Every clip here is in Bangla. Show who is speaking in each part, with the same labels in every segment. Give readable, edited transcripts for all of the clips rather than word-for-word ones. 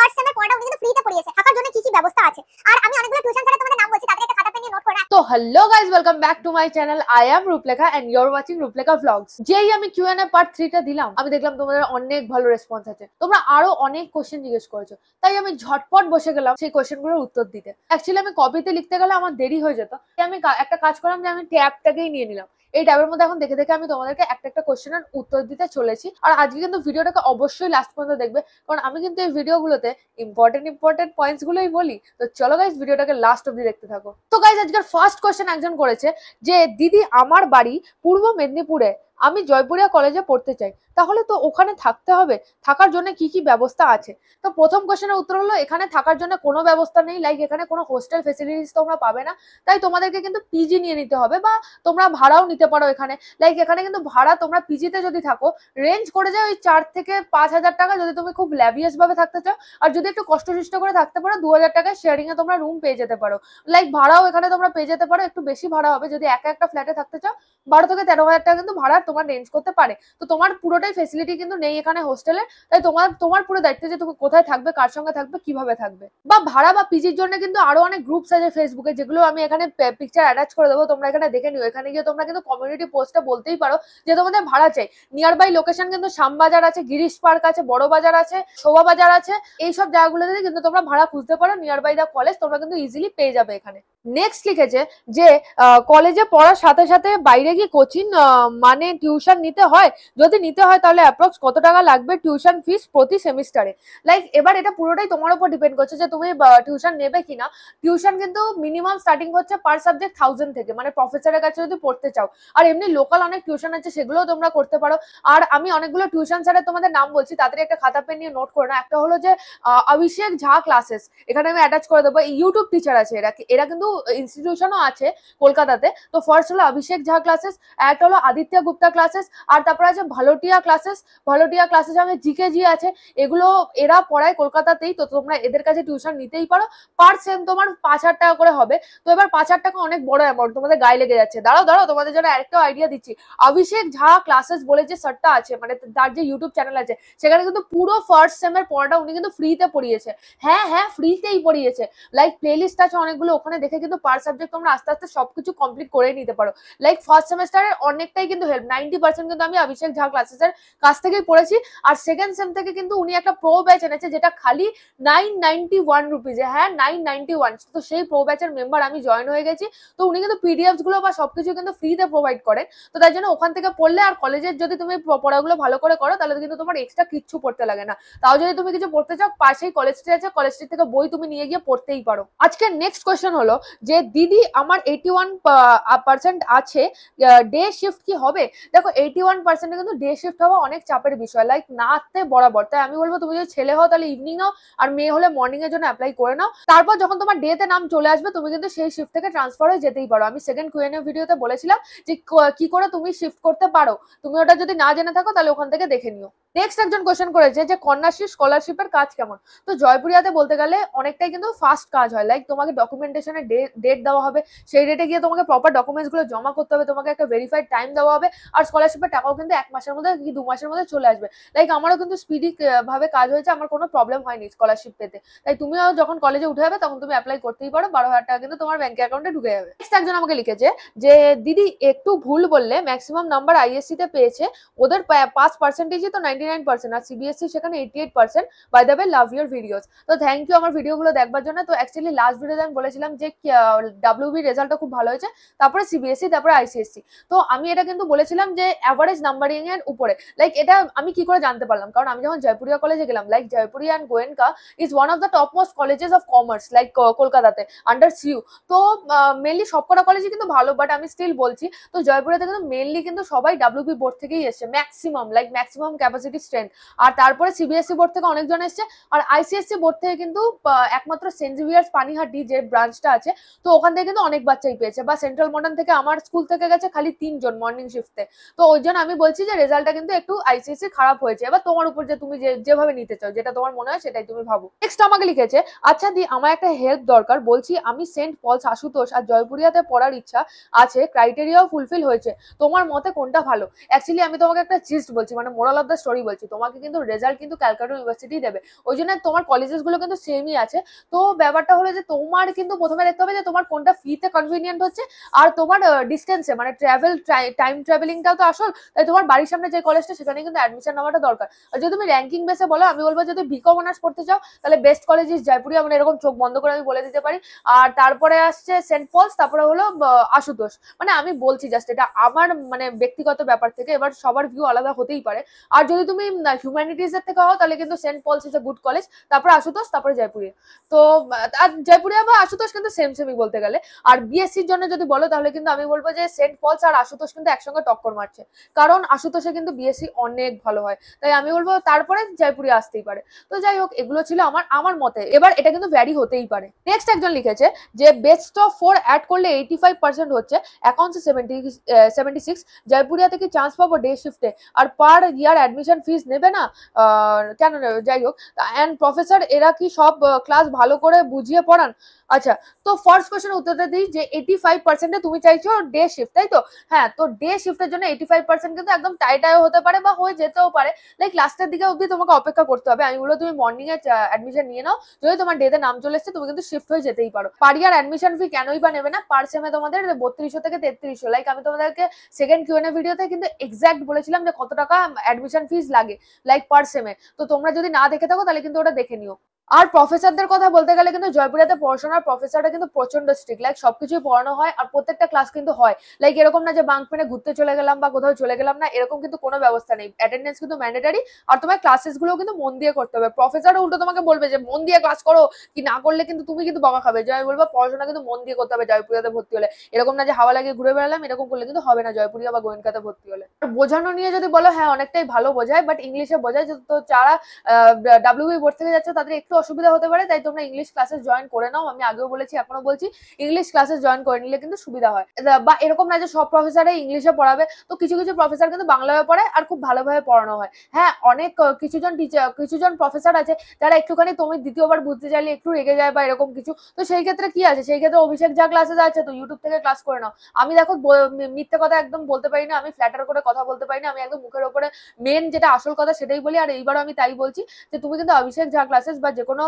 Speaker 1: ফার্স্ট সেমের পড়াটা উনি কিন্তু ফ্রিতে পড়িয়েছে। থাকার জন্য কি কি ব্যবস্থা আছে। আর আমি অনেকগুলো টিউশন স্যারের তোমাদের নাম বলছি, তাদের একটা খাতা পেন নিয়ে নোট করে নাও।
Speaker 2: তো hello guys, welcome back to my channel. I am Rooplekha and you are watching Rooplekha vlogs. যেই আমি কিউএনএ পার্ট 3 টা দিলাম, আমি দেখলাম তোমাদের অনেক ভালো রেসপন্স আছে। তোমরা আরো অনেক কোশ্চেন জিজ্ঞেস করেছো, তাই আমি ঝটপট বসে গেলাম সেই কোশ্চেনগুলোর উত্তর দিতে। অ্যাকচুয়ালি আমি কপিতে লিখতে গেলে আমার দেরি হয়ে যেত, তাই আমি একটা কাজ করলাম যে আমি ট্যাবটাকেই নিয়ে নিলাম। এই ট্যাবের মধ্যে এখন দেখে দেখে আমি তোমাদেরকে একটা একটা কোশ্চেনের উত্তর দিতে চলেছি। আর আজকে কিন্তু ভিডিওটাকে অবশ্যই লাস্ট পর্যন্ত দেখবে, কারণ আমি কিন্তু এই ভিডিওগুলোতে ইম্পর্টেন্ট পয়েন্টস গুলোই বলি। তো চলো গাইস, ভিডিওটাকে লাস্ট অব্দি দেখতে থাকো। তো গাইস, আজকের ফার্স্ট কোশ্চেন একজন করেছে যে দিদি, আমার বাড়ি পূর্ব মেদিনীপুরে, আমি জয়পুরিয়া কলেজে পড়তে চাই, তাহলে তো ওখানে থাকতে হবে, থাকার জন্য কি কি ব্যবস্থা আছে? তো প্রথম কোশ্চেনের উত্তর হলো, এখানে থাকার জন্য কোনো ব্যবস্থা নেই। লাইক এখানে কোনো হোস্টেল ফেসিলিটিস তোমরা পাবে না, তাই তোমাদেরকে কিন্তু পিজি নিয়ে নিতে হবে, বা তোমরা ভাড়াও নিতে পারো এখানে। লাইক এখানে কিন্তু ভাড়া তোমরা পিজিতে যদি থাকো রেঞ্জ করে যায় ওই 4 থেকে 5,000 টাকা, যদি তুমি খুব ল্যাভিয়াস ভাবে থাকতে চাও। আর যদি একটু কষ্টসৃষ্ট করে থাকতে পারো, 2,000 টাকায় শেয়ারিং এ তোমরা রুম পেয়ে যেতে পারো। লাইক ভাড়াও এখানে তোমরা পেয়ে যেতে পারো, একটু বেশি ভাড়া হবে। যদি একটা ফ্ল্যাটে থাকতে চাও 12 থেকে 13,000 টাকা কিন্তু ভাড়া তোমার রেঞ্জ করতে পারে। তো তোমার পুরোটাই ফেসিলিটি কিন্তু নেই এখানে হোস্টেলে, তাই তোমার পুরো দায়িত্ব যে তুমি কোথায় থাকবে, কার সঙ্গে থাকবে, কিভাবে থাকবে। বা ভাড়া বা পিজির জন্য কিন্তু আরো অনেক গ্রুপস আছে ফেসবুকে, যেগুলো আমি এখানে পিকচার অ্যাটাচ করে দেবো, তোমরা এখানে দেখে নিও। এখানে গিয়ে তোমরা কিন্তু কমিউনিটি পোস্টে বলতেই পারো যে তোমাদের ভাড়া চাই। নিয়ার বাই লোকেশন কিন্তু শ্যামবাজার আছে, গিরিশ পার্ক আছে, বড় বাজার আছে, শোভা বাজার আছে। এইসব জায়গাগুলোতে কিন্তু তোমরা ভাড়া খুঁজতে পারো। নিয়ার বাই দা কলেজ তোমরা কিন্তু ইজিলি পেয়ে যাবে এখানে। নেক্সট লিখেছে যে কলেজে পড়ার সাথে সাথে বাইরে গিয়ে কোচিং মানে টিউশন নিতে হয়, যদি নিতে হয় তাহলে অ্যাপ্রক্স কত টাকা লাগবে টিউশন ফিস প্রতি সেমিস্টারে? লাইক এবার এটা পুরোটাই তোমার উপর ডিপেন্ড করছে যে তুমি টিউশন নেবে কিনা। টিউশন কিন্তু মিনিমাম স্টার্টিং হচ্ছে পার সাবজেক্ট 1000 থেকে, মানে প্রফেসরের কাছে যদি পড়তে চাও। আর এমনি লোকাল অনেক টিউশন আছে, সেগুলোও তোমরা করতে পারো। আর আমি অনেকগুলো টিউশন স্যারের তোমাদের নাম বলছি, তাদের একটা খাতা পেন নিয়ে নোট করে নাও। একটা হলো যে অভিষেক ঝা ক্লাসেস, এখানে আমি অ্যাটাচ করে দেবো। ইউটিউব টিচার আছে এরা কিন্তু ইনস্টিটিউশনও আছে কলকাতাতে। তো ফার্স্ট হলো অভিষেক ঝা ক্লাসেস, একটা হলো আদিত্য গুপ্তা ক্লাসেস, আর তারপরে আছে ভালোটিয়া ক্লাসেস আমি জিকে জি আছে। এগুলো এরা পড়ায় কলকাতাতেই, তো তোমরা এদের কাছে টিউশন নিতেই পারো। পার সেম তোমার 5,000 টাকা করে হবে। তো এবার 5,000 টাকা অনেক বড় অ্যামাউন্ট, তোমাদের গায়ে লেগে যাচ্ছে। দাঁড়াও তোমাদের জন্য আরেকটা আইডিয়া দিচ্ছি। অভিষেক ঝা ক্লাসেস বলে যে স্যারটা আছে, মানে তার যে ইউটিউব চ্যানেল আছে, সেখানে কিন্তু পুরো ফার্স্ট সেমের পড়াটা উনি কিন্তু ফ্রিতে পড়িয়েছে। হ্যাঁ, ফ্রিতেই পড়িয়েছে। লাইক প্লেলিস্ট আছে অনেকগুলো, ওখানে দেখে কিন্তু পার সাবজেক্ট তোমরা আস্তে আস্তে সবকিছু কমপ্লিট করে নিতে পারো। লাইক ফার্স্ট সেমেস্টারের অনেকটাই কিন্তু হেল্প, 90% কিন্তু আমি অভিষেক ঝা ক্লাসেসের কাছ থেকেই পড়েছি। আর সেকেন্ড সেম থেকে কিন্তু উনি একটা প্রো ব্যাচ এনেছে, যেটা খালি 991 রুপিজে। হ্যাঁ, 991। তো সেই প্রো ব্যাচের মেম্বার আমি জয়েন হয়ে গেছি। তো উনি কিন্তু পিডিএফস গুলো বা সবকিছু কিন্তু ফ্রিতে প্রোভাইড করেন। তো তাই জন্য ওখান থেকে পড়লে, আর কলেজের যদি তুমি পড়াগুলো ভালো করে করো, তাহলে কিন্তু তোমার এক্সট্রা কিচ্ছু পড়তে লাগে না। তাও যদি তুমি কিছু পড়তে চাও, পাশেই কলেজটি আছে, কলেজটি থেকে বই তুমি নিয়ে গিয়ে পড়তেই পারো। আজকে নেক্সট কোয়েশ্চেন হলো যে দিদি, আমার 81% আছে, ডে শিফট কি হবে? দেখো 81% কিন্তু ডে শিফট হওয়া অনেক চাপের বিষয়, লাইক নাতে বরাবর। তাই আমি বলবো তুমি যদি ছেলে হও তাহলে ইভিনিং নাও, আর মেয়ে হলে মর্নিং এর জন্য অ্যাপ্লাই করে নাও। তারপর যখন তোমার ডে তে নাম চলে আসবে, তুমি কিন্তু সেই শিফট থেকে ট্রান্সফার হয়ে যেতেই পারো। আমি সেকেন্ড কিউএনএ ভিডিওতে বলেছিলাম যে কি করে তুমি শিফট করতে পারো। তুমি ওটা যদি না জেনে থাকো তাহলে ওখান থেকে দেখে নিও। নেক্সট একজন কোয়েশ্চেন করেছে যে কন্যাশ্রী স্কলারশিপের কাজ কেমন? তো জয়পুরিয়াতে বলতে গেলে অনেকটাই কিন্তু ফাস্ট কাজ হয়। লাইক তোমাকে ডকুমেন্টেশনের ডেট দেওয়া হবে, সেই ডেটে গিয়ে তোমাকে প্রপার ডকুমেন্টস গুলো জমা করতে হবে, তোমাকে একটা ভেরিফাইড টাইম দেওয়া হবে। আর স্কলারশিপের টাকাও কিন্তু 1 মাসের মধ্যে কি 2 মাসের মধ্যে চলে আসবে। লাইক আমারও কিন্তু স্পিডি ভাবে কাজ হয়েছে, আমার কোনো প্রবলেম হয়নি স্কলারশিপ পেতে। তাই তুমিও যখন কলেজে উঠে যাবে তখন তুমি অ্যাপ্লাই করতেই পারো, 12,000 টাকা কিন্তু তোমার ব্যাংক অ্যাকাউন্টে ঢুকে যাবে। নেক্সট একজন আমাকে লিখেছে যে দিদি, একটু ভুল বললে ম্যাক্সিমাম নাম্বার আইএসসি তে পেয়েছে, ওদের পাস পার্সেন্টেজই তো 99%, আর সিবিএসসি সেখানে 88%। By the way, love your videos. তো থ্যাংক ইউ আমার ভিডিওগুলো দেখবার জন্য। তো অ্যাকচুয়ালি লাস্ট ভিডিওতে আমি বলেছিলাম যে ডাব্লিউবি রেজাল্টটা খুব ভালো হয়েছে, তারপরে সিবিএসসি, তারপরে আইসিএসসি। তো আমি এটা কিন্তু বলেছিলাম যে অ্যাভারেজ নাম্বারিং এর উপরে। লাইক এটা আমি কি করে জানতে পারলাম? কারণ আমি যখন জয়পুরিয়া কলেজে গেলাম, like Jaipuria and Goenka is one of the top most colleges of commerce, like কলকাতাতে আন্ডার সিইউ। তো মেনলি সবকটা কলেজই কিন্তু ভালো, বাট আমি স্টিল বলছি, তো জয়পুরিয়াতে কিন্তু মেনলি কিন্তু সবাই ডাব্লিউবি বোর্ড থেকেই এসছে, ম্যাক্সিমাম ক্যাপাসিটি স্ট্রেন্থ। আর তারপরে সিবিএসসি বোর্ড থেকে অনেকজন এসছে, আর আইসিএসসি বোর্ড থেকে কিন্তু একমাত্র সেন্ট জেভিয়ার্স পানিহাটি যে ব্রাঞ্চটা আছে, তো ওখান থেকে কিন্তু অনেক বাচ্চাই পেয়েছে, বা সেন্ট্রাল মডার্ন থেকে আমার স্কুল থেকে গেছে খালি 3 জন মর্নিং শিফটে। তো ওই জন্য আমি বলছি যে রেজাল্টটা কিন্তু একটু আইসিএসসি খারাপ হয়েছে। এবার তোমার উপর যে তুমি যেভাবে নিতে চাও, যেটা তোমার মনে হয় সেটাই তুমি ভাবো। নেক্সট আমাকে লিখেছে, আচ্ছা দি আমার একটা হেল্প দরকার, বলছি আমি সেন্ট পলস, আশুতোষ আর জয়পুরিয়াতে পড়ার ইচ্ছা আছে, ক্রাইটেরিয়াও ফুলফিল হয়েছে, তোমার মতে কোনটা ভালো? অ্যাকচুয়ালি আমি তোমাকে একটা জিস্ট বলছি, মানে মোরাল অফ দ্য স্টোরি বলছি, তোমাকে কিন্তু রেজাল্ট কিন্তু ক্যালকাটা ইউনিভার্সিটি দেবে, ওই জন্য তোমার কলেজেস গুলো কিন্তু সেমই আছে। তো ব্যাপারটা হলো যে তোমার কিন্তু প্রথমে দেখতে হবে যে তোমার কোনটা ফিতে কনভিনিয়েন্ট হচ্ছে, আর তোমার ডিস্টেন্সে মানে টাইম ট্রাভেলিংটাও তো আসল। তাই তোমার বাড়ির সামনে যে কলেজটা সেখানে কিন্তু অ্যাডমিশন নেওয়াটা দরকার। আর যদি তুমি র্যাঙ্কিং বেসে বলো, আমি বলবো যদি বিকম অনার্স পড়তে চাও তাহলে বেস্ট কলেজ ইজ জয়পুরিয়া, মানে এরকম চোখ বন্ধ করে আমি বলে দিতে পারি। আর তারপরে আসছে সেন্ট পলস, তারপরে হলো আশুতোষ। মানে আমি বলছি জাস্ট এটা আমার মানে ব্যক্তিগত ব্যাপার থেকে, এবার সবার ভিউ আলাদা হতেই পারে। আর যদি তুমি হিউম্যানিটিজ এর থেকে হও তাহলে কিন্তু Saint Paul's is a good college, তারপরে আশুতোষ, তারপরে জয়পুরিয়া। তো আর জয়পুরিয়া বা আশুতোষ কিন্তু সেমই বলতে গেলে। আর বিএসসির জন্য যদি বলো তাহলে কিন্তু আমি বলবো যে সেন্ট পলস আর আশুতোষ কিন্তু একসঙ্গে টক্কর মারছে, কারণ আশুতোষে কিন্তু বিএসসি অনেক ভালো হয়। তাই আমি বলবো তারপরে জয়পুরিয়া আসতেই পারে। তো যাই হোক, এগুলো ছিল আমার মতে। এবার এটা কিন্তু ভ্যারি হতেই পারে। নেক্সট একজন লিখেছে যে বেস্ট অফ 4 অ্যাড করলে 85% হচ্ছে, অ্যাকাউন্টসে 76, জয়পুরিয়া থেকে চান্স পাবো ডে শিফটে, আর পার ইয়ার অ্যাডমিশন ফিস নেবে না? কেন নেবে? যাই হোক, অ্যান্ড প্রফেসর এরা কি সব ক্লাস ভালো করে বুঝিয়ে পড়ান? আচ্ছা, তো ফার্স্ট কোশ্চেন উত্তরটা দিই যে 85% তুমি চাইছো ডে শিফট, তাই তো? হ্যাঁ, তো ডে শিফটের জন্য 85% কিন্তু একদম টাইটাও হতে পারে বা হয়ে যেতেও পারে, লাইক লাস্টের দিকে অবধি তোমাকে অপেক্ষা করতে হবে। আমি বলবো তুমি মর্নিং এ অ্যাডমিশন নিয়ে নাও, যদি তোমার ডেতে নাম চলে এসছে তুমি কিন্তু শিফট হয়ে যেতেই পারো। পার ইয়ার অ্যাডমিশন ফি কেনই বা নেবে না? পার সেমে তোমাদের 3200 থেকে 3300, লাইক আমি তোমাদেরকে সেকেন্ড কিউএনএ ভিডিওতে কিন্তু এক্সাক্ট বলেছিলাম যে কত টাকা অ্যাডমিশন ফিস লাগে, লাইক পার সেমে। তো তোমরা যদি না দেখে থাকো তাহলে কিন্তু ওটা দেখে নিও। আর প্রফেসরদের কথা বলতে গেলে কিন্তু জয়পুরিয়াতে পড়াশোনার প্রফেসররা কিন্তু প্রচন্ড স্ট্রিক্ট, লাইক সবকিছুই পড়ানো হয় আর প্রত্যেকটা ক্লাস কিন্তু হয়। লাইক এরকম না যে বাঙ্ক মেরে ঘুরতে চলে গেলাম বা কোথাও চলে গেলাম না, এরকম কিন্তু কোনো ব্যবস্থা নেই। অ্যাটেন্ডেন্স কিন্তু ম্যান্ডেটারি, আর তোমার ক্লাসেস গুলো কিন্তু মন দিয়ে করতে হবে। প্রফেসরও উল্টো তোমাকে বলবে যে মন দিয়ে ক্লাস করো, কি না করলে কিন্তু তুমি কিন্তু বকা খাবে। জয় বলবো পড়াশোনা কিন্তু মন দিয়ে করতে হবে জয়পুরিয়াতে ভর্তি হলে, এরকম না যে হাওয়া লাগিয়ে ঘুরে বেড়ালাম, এরকম করলে কিন্তু হবে না জয়পুরিয়া বা গোয়েনকাতে ভর্তি হলে। আর বোঝানো নিয়ে যদি বলো, হ্যাঁ অনেকটাই ভালো বোঝায়, বাট ইংলিশে বোঝায়। তো যারা ডাব্লিউবি বোর্ড থেকে যাচ্ছে তাদের একটু অসুবিধা হতে পারে, তাই তোমরা ইংলিশ ক্লাসেস জয়েন করে নাও। আমি আগেও বলেছি, এখনো বলছি, ইংলিশ ক্লাসেস জয়েন করে নিলে কিন্তু সুবিধা হয়। বা এরকম না যে সব প্রফেসরে ইংলিশে পড়াবে, তো কিছু কিছু প্রফেসর কিন্তু বাংলায় পড়ায় আর খুব ভালোভাবে পড়ানো হয়। হ্যাঁ, অনেক কিছুজন প্রফেসর আছে যারা একটুখানি তুমি দ্বিতীয়বার বুঝতে চাইলে একটু রেগে যায় বা এরকম কিছু। তো সেই ক্ষেত্রে কি আছে, সেই ক্ষেত্রে অভিষেক যা ক্লাসেস আছে তো ইউটিউব থেকে ক্লাস করে নাও। আমি দেখো মিথ্যে কথা একদম বলতে পারি না, আমি ফ্ল্যাটার করে কথা বলতে পারি না, আমি একদম মুখের ওপরে মেন যেটা আসল কথা সেটাই বলি। আর এইবারও আমি তাই বলছি যে তুমি কিন্তু অভিষেক যা ক্লাসেস বা যে কোনো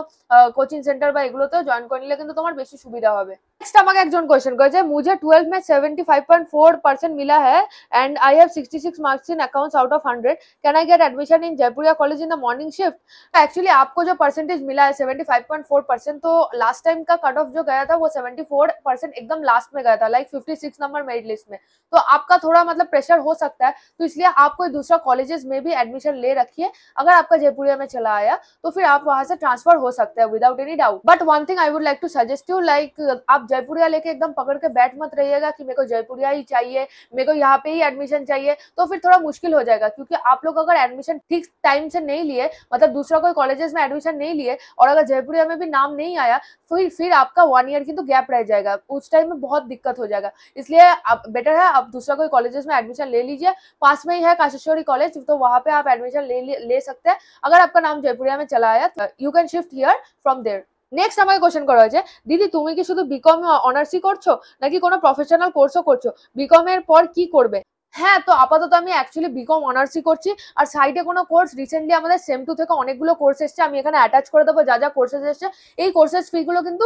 Speaker 2: কোচিং সেন্টার বা এগুলোতেও জয়েন করে নিলে কিন্তু তোমার বেশি সুবিধা হবে। নেক্সট আমাকে একজন কোয়েশ্চেন করেছে, মুझे 12 में 75.4% मिला है and I have 66 marks in accounts out of 100. Can I get admission in Jaipuria college in the morning shift? Actually आपको जो परसेंटेज मिला है 75.4%, तो लास्ट टाइम का कट ऑफ जो गया था वो 74% एकदम लास्ट में गया था, लाइक 56 नंबर मेरिट लिस्ट में। तो आपका थोड़ा मतलब प्रेशर हो सकता है, तो इसलिए आप कोई दूसरा कॉलेजेस में भी एडमिशन ले रखिए। अगर आपका जयपुरिया में चला आया तो फिर आप वहां से ट्रांसफर हो सकते हैं without any doubt. But one thing I would like to suggest you, like आप जयपुरिया लेके एकदम पकड़ के बैठ मत रहिएगा कि मेरे को जयपुरिया ही चाहिए, मेरे को यहाँ पे ही एडमिशन चाहिए, तो फिर थोड़ा मुश्किल हो जाएगा। क्योंकि आप लोग अगर एडमिशन ठीक टाइम से नहीं लिए, मतलब दूसरा कोई कॉलेजेस में एडमिशन नहीं लिए, और अगर जयपुरिया में भी नाम नहीं आया, फिर आपका 1 ईयर की तो गैप रह जाएगा, उस टाइम में बहुत दिक्कत हो जाएगा। इसलिए आप बेटर है आप दूसरा कोई कॉलेजेस में एडमिशन ले लीजिए। पास में ही है काशेश्वरी कॉलेज, तो वहां पे आप एडमिशन ले सकते हैं। अगर आपका नाम जयपुरिया में चला आया, you can shift here from there. Next আমাকে কোশ্চেন করা হয়েছে, দিদি তুমি কি শুধু বিকম অনার্সই করছো নাকি কোনো প্রফেশনাল কোর্সও করছো? বিকম এর পর কি করবে? হ্যাঁ, তো আপাতত আমি অ্যাকচুয়ালি বিকম অনার্সই করছি, আর সাইডে কোনো কোর্স রিসেন্টলি আমাদের সেম 2 থেকে অনেকগুলো কোর্স এসছে, আমি এখানে অ্যাটাচ করে দেবো যা যা কোর্সেস এসছে। এই কোর্সেস ফি গুলো কিন্তু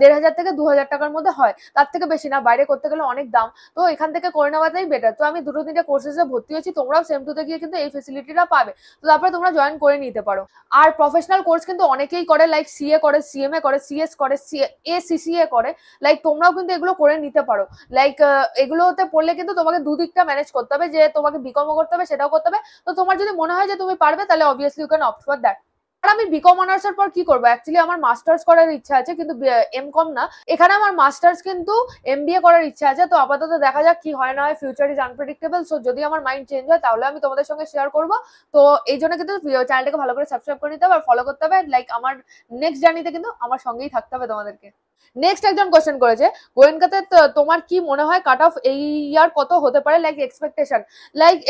Speaker 2: 1500 থেকে 2000 টাকার মধ্যে হয়, তার থেকে বেশি না, বাইরে করতে গেলে অনেক দাম। তো এখান থেকে করে নেওয়াটাই বেটার। তো আমি 2-3টে কোর্সেসে ভর্তি হয়েছি, তোমরাও সেম 2 তে গিয়ে কিন্তু এই ফেসিলিটিটা পাবে, তো তারপরে তোমরা জয়েন করে নিতে পারো। আর প্রফেশনাল কোর্স কিন্তু অনেকেই করে, লাইক সিএ করে, সিএমএ করে, সিএস করে, এসিসিএ করে, লাইক তোমরাও কিন্তু এগুলো করে নিতে পারো। লাইক এগুলোতে পড়লে কিন্তু তোমাকে দুদিকটা ম্যানেজ করতে হবে, যে তোমাকে বিকমও করতে হবে সেটাও করতে হবে। তো তোমার যদি মনে হয় যে তুমি পারবে তাহলে obviously you can opt for that. আর আমি বিকম অনার্স এর পর কি করবো, অ্যাকচুয়ালি আমার মাস্টার্স করার ইচ্ছা আছে, কিন্তু এমকম না, এখানে আমার মাস্টার্স কিন্তু এমবিএ করার ইচ্ছা আছে। তো আপাতত দেখা যাক কি হয় না হয়, ফিউচার ইজ আনপ্রেডিক্টেবল। সো যদি আমার মাইন্ড চেঞ্জ হয় তাহলে আমি তোমাদের সঙ্গে শেয়ার করবো। তো এই জন্য কিন্তু চ্যানেলটাকে ভালো করে সাবস্ক্রাইব করে নিতে হবে আর ফলো করতে হবে, লাইক আমার নেক্সট জার্নিতে কিন্তু আমার সঙ্গেই থাকতে হবে তোমাদেরকে। নেক্সট একজন কোশ্চেন করেছে, গোয়েঙ্কাতে তোমার কি মনে হয় কাট অফ এই ইয়ার কত হতে পারে? লাইক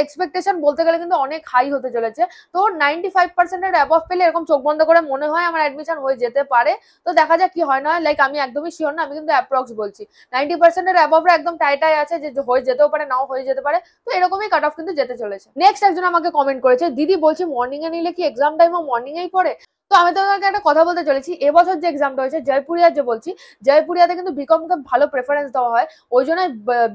Speaker 2: এক্সপেকটেশন বলতে গেলে কিন্তু অনেক হাই হতে চলেছে। তো 95% অ্যাবভ পেলে এরকম চোখ বন্ধ করে মনে হয় আমার অ্যাডমিশন হয়ে যেতে পারে। তো দেখা যাক কি হয় না হয়। লাইক আমি একদমই শিওর না, আমি কিন্তু অ্যাপ্রক্স বলছি। 90% অ্যাবভরা একদম টাইটাই আছে যে হয়ে যেতেও পারে, নাও হয়ে যেতে পারে। তো এরকমই কাট অফ কিন্তু যেতে চলেছে। নেক্সট একজন আমাকে কমেন্ট করেছে, দিদি বলছি মর্নিং এ নিলে কি এক্সাম টাইমও মর্নিং এই পড়ে? তো আমি তোমাকে একটা কথা বলতে চলেছি, এবছর যে এক্সামটা হয়েছে জয়পুরিয়ার, যে বলছি জয়পুরিয়াতে কিন্তু বিকমকে ভালো প্রেফারেন্স দেওয়া হয়। ওই জন্য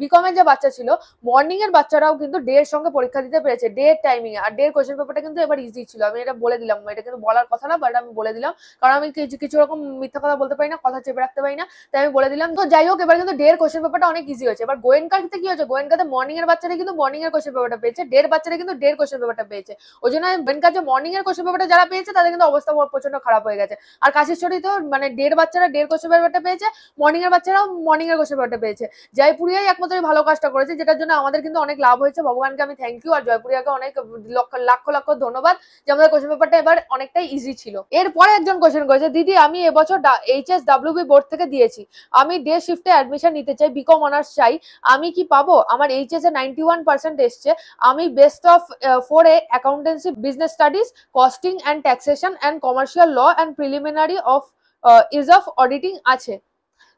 Speaker 2: বিকমের যে বাচ্চা ছিল, মর্নিং এর বাচ্চারাও কিন্তু ডে এর সঙ্গে পরীক্ষা দিতে পেরেছে, ডে এর টাইমিং এ। আর ডে এর কোশ্চেন পেপারটা কিন্তু এবার ইজি ছিল, আমি এটা বলে দিলাম। এটা কিন্তু বলার কথা না, বাট আমি বলে দিলাম, কারণ আমি কিছু রকম মিথ্যা কথা বলতে পারি না, কথা চেপে রাখতে পারি না, তাই আমি বলে দিলাম। তো যাই হোক, এবার কিন্তু ডে এর কোশ্চেন পেপারটা অনেক ইজি হয়েছে। এবার গোয়েনকাতে কি হয়েছে, গোয়েনকাতে মর্নিং এর বাচ্চারা কিন্তু মর্নিং এর কোশ্চেন পেপারটা পেয়েছে, ডে এর বাচ্চারা কিন্তু ডে এর কোশ্চেন পেপারটা পেয়েছে। ওই জন্য গোয়েনকার যে মর্নিং এর কোশ্চেন পেপারটা যারা পেয়েছে তাদের কিন্তু অবস্থা প্রচন্ড খারাপ হয়ে গেছে। আর কাশিশ্বরীতেও মানে ডে এর বাচ্চারা ডে এর কোশ্চেন পেপারটা পেয়েছে, মর্নিং এর বাচ্চারাও মর্নিং এর কোশ্চেন পেপারটা পেয়েছে। জয়পুরিয়াই একমাত্র ভালো কাজটা করেছে, যেটার জন্য আমাদের কিন্তু অনেক লাভ হয়েছে। ভগবানকে আমি থ্যাংক ইউ, আর জয়পুরিয়াকে অনেক লক্ষ লক্ষ ধন্যবাদ যে আমাদের কোশ্চেন পেপারটা এবার অনেকটাই ইজি ছিল। এরপরে একজন কোশ্চেন করেছে, দিদি আমি এবছর HSWB বোর্ড থেকে দিয়েছি, আমি ডে শিফটে অ্যাডমিশন নিতে চাই, বিকম অনার্স চাই, আমি কি পাবো? আমার HS এ 91% এসছে, আমি best of 4A accountancy, business studies, costing and taxation and commercial law and preliminary of is of auditing আছে।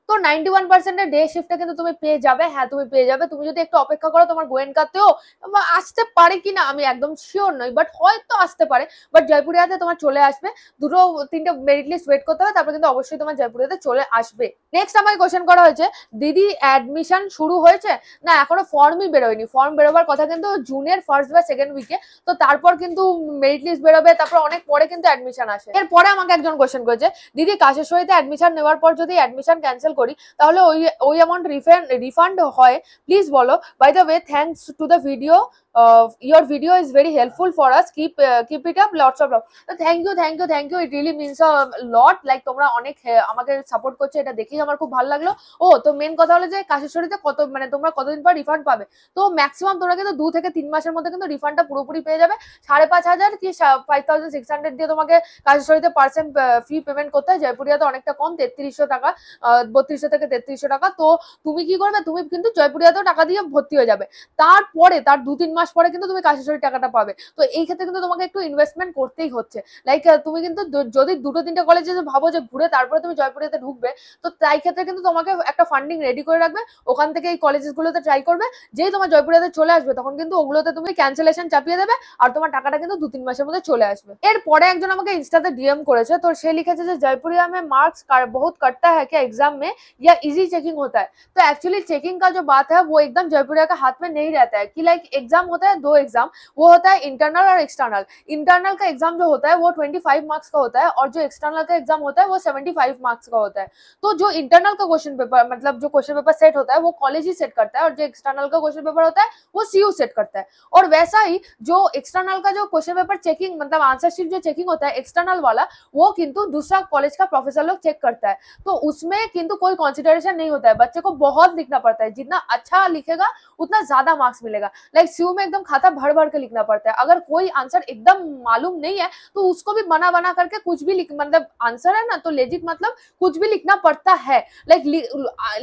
Speaker 2: তো 91% ডে শিফটে কিন্তু তুমি পেয়ে যাবে। হ্যাঁ, তুমি পেয়ে যাবে, তুমি যদি একটু অপেক্ষা করো। তোমার গোয়েনকাতেও আসতে পারে কিনা আমি একদম শিওর নই, বাট হয়তো আসতে পারে। বাট জয়পুরিয়াতে তোমার চলে আসবে। 2-3টে মেরিট লিস্ট ওয়েট করতে হবে, তারপর কিন্তু অবশ্যই তোমার জয়পুরিয়াতে চলে আসবে। নেক্সট আমাকে কোশ্চেন করা হয়েছে, দিদি অ্যাডমিশন শুরু হয়েছে? না, এখনো ফর্মই বেরোয়নি। ফর্ম বেরোবার কথা কিন্তু জুনের ফার্স্ট বা সেকেন্ড উইকে। তো তারপর কিন্তু মেরিট লিস্ট বেরোবে, তারপর অনেক পরে কিন্তু অ্যাডমিশন আসে। এরপরে আমাকে একজন কোশ্চেন করেছে, দিদি কাশেশ্বরীতে অ্যাডমিশন নেওয়ার পর যদি অ্যাডমিশন ক্যান্সেল করি তাহলে ওই অ্যামাউন্ট রিফান্ড হয়? প্লিজ বলো। By the way, thanks to the video, your video is very helpful for us, keep it up, lots of love. Thank you, it really means a lot. Like তোমরা অনেক আমাকে সাপোর্ট করছো, এটা দেখেই আমার খুব ভালো লাগলো। ও তো মেন কথা হলো যে কাশেশ্বরীতে কত মানে তোমরা কতদিন পর রিফান্ড পাবে? তো ম্যাক্সিমাম তোমরা কিন্তু 2 থেকে 3 মাসের মধ্যে কিন্তু রিফান্ডটা পুরোপুরি পেয়ে যাবে। 5,500 কি 5,600 দিয়ে তোমাকে কাশেশ্বরীতে পার্সেন্ট ফি পেমেন্ট করতে হয়। জয়পুরিয়াতে অনেকটা কম, 3300 টাকা, 3200 থেকে 3300 টাকা। তো তুমি কি করবে, তুমি কিন্তু জয়পুরিয়াতেও টাকা দিয়ে ভর্তি হয়ে যাবে। তারপরে তার 2-3 মাস পরে কিন্তু তুমি কাশেশ্বরী টাকাটা পাবে। তো এই ক্ষেত্রে কিন্তু তোমাকে একটু ইনভেস্টমেন্ট করতেই হচ্ছে। লাইক তুমি কিন্তু যদি 2-3টে কলেজে ভাবো যে ঘুরে তারপরে তুমি জয়পুরিয়াতে ঢুকবে, তো তাই ক্ষেত্রে কিন্তু তোমাকে একটা ফান্ডিং রেডি করে রাখবে, ওখান থেকে এই কলেজগুলোতে ট্রাই করবে। যেই তোমার জয়পুরিয়াতে চলে আসবে তখন কিন্তু ওগুলোতে তুমি ক্যান্সেলেশন চাপিয়ে দেবে, আর তোমার টাকাটা কিন্তু 2-3 মাসের মধ্যে চলে আসবে। এরপরে একজন আমাকে ইনস্টাতে ডিএম করেছে, তো সে লিখেছে যে जयपुरिया में मार्क्स बहुत कटता है क्या एग्जाम में, या इजी चेकिंग होता है? तो एक्चुअली चेकिंग का जो बात है वो एकदम जयपुरिया के हाथ में नहीं रहता है। कि लाइक एग्जाम होता है 2 एग्जाम, वो होता है इंटरनल और एक्सटर्नल। इंटरनल का एग्जाम जो होता है वो 25 मार्क्स का होता है, और जो एक्सटर्नल का एग्जाम होता है वो 75 मार्क्स का होता है। तो जो इंटरनल का क्वेश्चन पेपर मतलब जो क्वेश्चन पेपर सेट होता है वो कॉलेज ही सेट करता है, और जो एक्सटर्नल का क्वेश्चन पेपर होता है वो CU सेट करता है। और वैसा ही जो एक्सटर्नल का जो क्वेश्चन पेपर चेकिंग मतलब आंसर शीट जो चेकिंग होता है एक्सटर्नल वाला, वो किंतु दूसरा कॉलेज का प्रोफेसर लोग चेक करता है। तो उसमें किंतु कोई कंसिडरेशन नहीं होता है, बच्चे को बहुत लिखना पड़ता है, जितना अच्छा लिखेगा उतना ज्यादा मार्क्स मिलेगा। लाइक CU में एकदम खाता भर भर के लिखना पड़ता है। अगर कोई आंसर एकदम मालूम नहीं है तो उसको भी बना करके कुछ भी लिख, मतलब आंसर है ना तो लेजिट मतलब कुछ भी लिखना पड़ता है। Like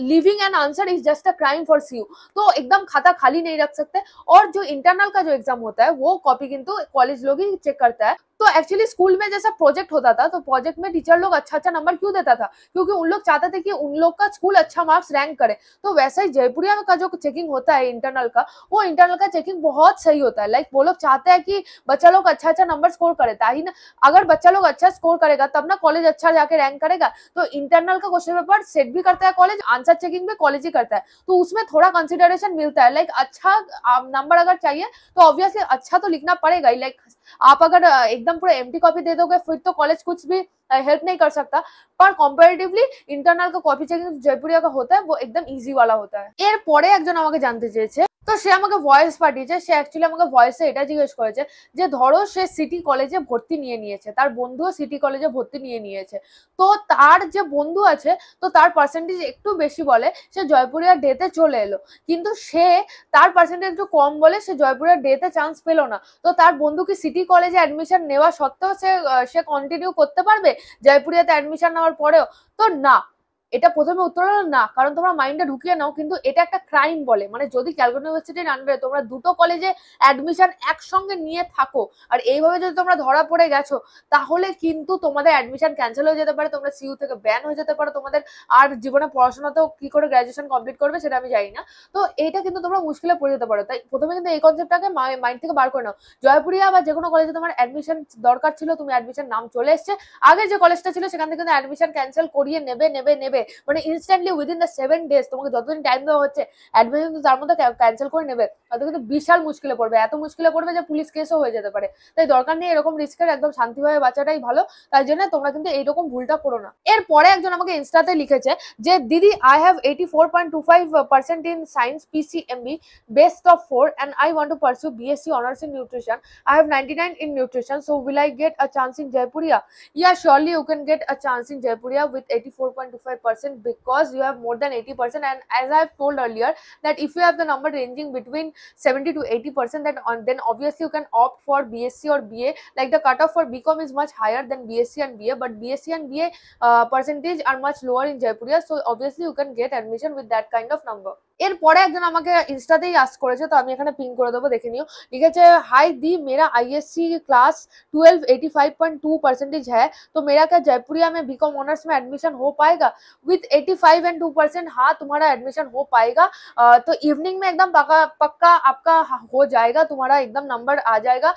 Speaker 2: living an answer is just a crime for CU। तो एकदम खाता खाली नहीं रख सकते। और जो इंटरनल का जो एग्जाम होता है वो कॉपी किंतु कॉलेज लोग ही चेक करता है। तो एक्चुअली स्कूल में जैसा प्रोजेक्ट होता था, तो प्रोजेक्ट में टीचर लोग अच्छा नंबर क्यों देता था? क्योंकि उन लोग चाहते थे कि उन लोग का स्कूल अच्छा मार्क्स रैंक करे। तो वैसा ही जयपुरिया का जो चेकिंग होता है इंटरनल का, वो इंटरनल का चेकिंग बहुत सही होता है। लाइक वो लोग चाहते हैं कि बच्चा लोग अच्छा नंबर स्कोर करे, ताकि ना अगर बच्चा लोग अच्छा स्कोर करेगा तब ना कॉलेज अच्छा जाके रैंक करेगा। तो इंटरनल का क्वेश्चन पेपर सेट भी करता है कॉलेज, आंसर चेकिंग भी कॉलेज ही करता है, तो उसमें थोड़ा कंसिडरेशन मिलता है। लाइक अच्छा नंबर अगर चाहिए तो ऑब्वियसली अच्छा तो लिखना पड़ेगा ही। लाइक आप अगर एकदम पूरा एम्प्टी कॉपी दे दोगे फिर तो कॉलेज कुछ भी हेल्प नहीं कर सकता। पर কম্পারেটিভলি ইন্টারনাল का কপি চেকিং জয়পুরিয়া का होता है वो एकदम ইজি वाला होता है। এরপরে একজন আমাকে জানতে চেয়েছে, তো সে আমাকে ভয়েস পাঠিয়েছে। সে অ্যাকচুয়ালি আমাকে ভয়েসে এটা জিজ্ঞেস করেছে যে ধরো সে সিটি কলেজে ভর্তি নিয়ে নিয়েছে, তার বন্ধুও সিটি কলেজে ভর্তি নিয়ে নিয়েছে, তো তার যে বন্ধু আছে তো তার পার্সেন্টেজ একটু বেশি বলে সে জয়পুরিয়া ডেতে চলে এলো, কিন্তু সে তার পার্সেন্টেজ একটু কম বলে সে জয়পুরিয়া ডেতে চান্স পেলো না। তো তার বন্ধু কি সিটি কলেজে অ্যাডমিশন নেওয়া সত্ত্বেও সে কন্টিনিউ করতে পারবে জয়পুরিয়াতে অ্যাডমিশন নেওয়ার পরেও? তো না, এটা প্রথমে উত্তর হলো না, কারণ তোমরা মাইন্ডে ঢুকিয়ে নাও, কিন্তু এটা একটা ক্রাইম বলে। মানে যদি ক্যালকাটা ইউনিভার্সিটির আন্ডারে তোমরা দুটো কলেজে অ্যাডমিশন একসঙ্গে নিয়ে থাকো আর এইভাবে যদি তোমরা ধরা পড়ে গেছো, তাহলে কিন্তু তোমাদের অ্যাডমিশন ক্যান্সেল হয়ে যেতে পারে, তোমরা সিইউ থেকে ব্যান হয়ে যেতে পারো, তোমাদের আর জীবনে পড়াশোনাতেও কি করে গ্রাজুয়েশন কমপ্লিট করবে সেটা আমি জানি না। তো এইটা কিন্তু তোমরা মুশকিলে পড়ে যেতে পারো। তাই প্রথমে কিন্তু এই কনসেপ্টটাকে মাইন্ড থেকে বার করে নাও। জয়পুরিয়া বা যে কোনো কলেজে তোমার অ্যাডমিশন দরকার ছিল, তুমি অ্যাডমিশন নাম চলে এসছে, আগের যে কলেজটা ছিল সেখান থেকে কিন্তু অ্যাডমিশন ক্যান্সেল করিয়ে নেবে, মানে ইনস্ট্যান্টলি উইদিন দ্য 7 days। তোমাকে যতদিন টাইম দেওয়া হচ্ছে অ্যাডমিশন তার মধ্যে ক্যান্সেল করে নেবে, তাতে কিন্তু বিশাল মুশকিলে পড়বে, এত মুশকিলে পড়বে যে পুলিশ কেসও হয়ে যেতে পারে। তাই দরকার নেই এরকম রিস্কের, একদম শান্তিভাবে বাঁচাটাই ভালো। তাই জন্য তোমরা কিন্তু এইরকম ভুলটা করো না। এরপরে একজন আমাকে ইনস্টাতে লিখেছে যে দিদি, I have 84.25% in science PCMB best of 4 and I want to pursue BSc honors in nutrition. I have 99 in nutrition, so will I get a chance in Jaipuria? Yeah, surely you can get a chance in Jaipuria with 84.25% because you have more than 80%. And as I have told earlier, that if you have the number ranging between 70 to 80%, then obviously you can opt for BSc or BA. Like the cutoff for BCom is much higher than BSc and BA, but BSc and BA percentage are much lower in Jaipuria, so obviously you can get admission with that kind of number. এরপরে একজন আমাকে ইনস্টাতেই আস্ক করেছে, তো আমি এখানে পিন করে দেবো, দেখে নিও। লিখেছে, हाय दी, मेरा ISC क्लास 12 85.2% है, तो मेरा क्या जयपुरिया में बीकॉम ऑनर्स में एडमिशन हो पाएगा? विथ 85 and 2%, हाँ तुम्हारा एडमिशन हो पाएगा। तो इवनिंग में एकदम पक्का आपका हो जाएगा, तुम्हारा एकदम नंबर आ जाएगा,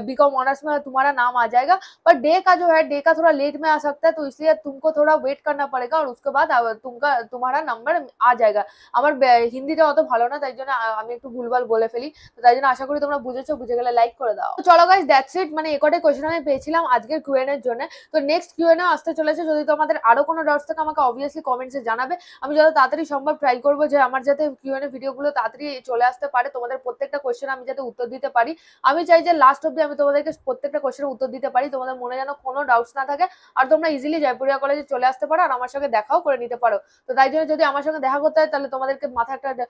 Speaker 2: बीकॉम ऑनर्स में तुम्हारा नाम आ जाएगा। पर डे का जो है, डे का थोड़ा लेट में आ सकता है, तो इसलिए तुमको थोड़ा वेट करना पड़ेगा और उसके बाद तुम्हारा नंबर आ जाएगा। আমার হিন্দিটা অত ভালো না, তাই জন্য আমি একটু ভুলভাল বলে ফেলি, তো তাই জন্য আশা করি তোমরা বুঝেছো, বুঝে গেলে লাইক করে দাও। তো চলো গাইস, দ্যাটস ইট। মানে এই কটাই কোশ্চেন আমি পেয়েছিলাম আজকের কিউএন এর জন্য। তো নেক্সট কিউএন আসতে চলেছে, যদি তোমাদের আরো কোনো ডাউটস থাকে আমাকে অবভিয়াসলি কমেন্টসে জানাবে। আমি যত তাড়াতাড়ি সম্ভব ট্রাই করবো যে আমার যাতে কিউএন ভিডিওগুলো তাড়াতাড়ি চলে আসতে পারে, তোমাদের প্রত্যেকটা কোশ্চেন আমি যাতে উত্তর দিতে পারি। আমি চাই যে লাস্ট অব্দি আমি তোমাদেরকে প্রত্যেকটা কোশ্চেনের উত্তর দিতে পারি, তোমাদের মনে যেন কোনো ডাউটস না থাকে, আর তোমরা ইজিলি জয়পুরিয়া কলেজে চলে আসতে পারো আর আমার সঙ্গে দেখাও করে নিতে পারো। তো তাই জন্য যদি আমার সঙ্গে দেখা করতে হয়, তাহলে তোমাদেরকে মাথায় একটা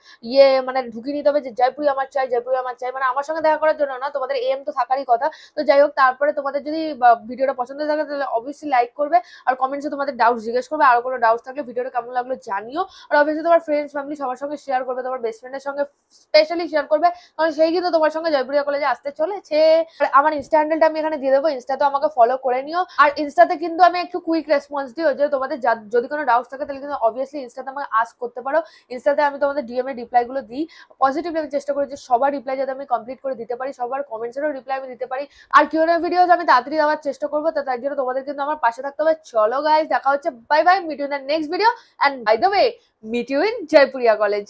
Speaker 2: মানে ঢুকিয়ে নিতে হবে যে জয়পুরি আমার চাই, জয়পুরি আমার চাই, মানে আমার সঙ্গে দেখা করার জন্য না, তোমাদের এম তো থাকারই কথা। তো যাই হোক, তারপরে তোমাদের যদি ভিডিওটা পছন্দ থাকে তাহলে অবভিয়াসলি লাইক করবে আর কমেন্টসে তোমাদের ডাউটস জিজ্ঞেস করবে, আর কোনো ডাউটস থাকলে ভিডিওটা কেমন লাগলো জানিও, আর অবভিয়াসলি তোমার ফ্রেন্ডস ফ্যামিলি সবার সঙ্গে শেয়ার করবে, তোমার বেস্ট ফ্রেন্ডের সঙ্গে স্পেশালি শেয়ার করবে, কারণ সেই কিন্তু তোমার সঙ্গে জয়পুরিয়া কলেজে আসতে চলেছে। আর আমার ইনস্টা হ্যান্ডেলটা আমি এখানে দিয়ে দেবো, ইনস্টাতে আমাকে ফলো করে নিও। আর ইনস্টাতে কিন্তু আমি একটু কুইক রেসপন্স দিও, যে তোমাদের যদি কোনো ডাউটস থাকে তাহলে কিন্তু অবভিয়াসলি ইনস্টাতে আমাকে আস্ক করতে পারো। ইনস্টাতে আমি তোমাদের ডিএম এর রিপ্লাই গুলো দিই পজিটিভলি, আমি চেষ্টা করি যে সবার রিপ্লাই যাতে আমি কমপ্লিট করে দিতে পারি, সবার কমেন্টসেরও রিপ্লাই আমি দিতে পারি, আর কিউএনএ ভিডিওস আমি তাড়াতাড়ি দেওয়ার চেষ্টা করবো। তো তার জন্য তোমাদের কিন্তু আমার পাশে থাকতে হবে। চলো গাইস, দেখা হচ্ছে, bye bye, meet you in the next video, and by the way, meet you in Jaipuria college.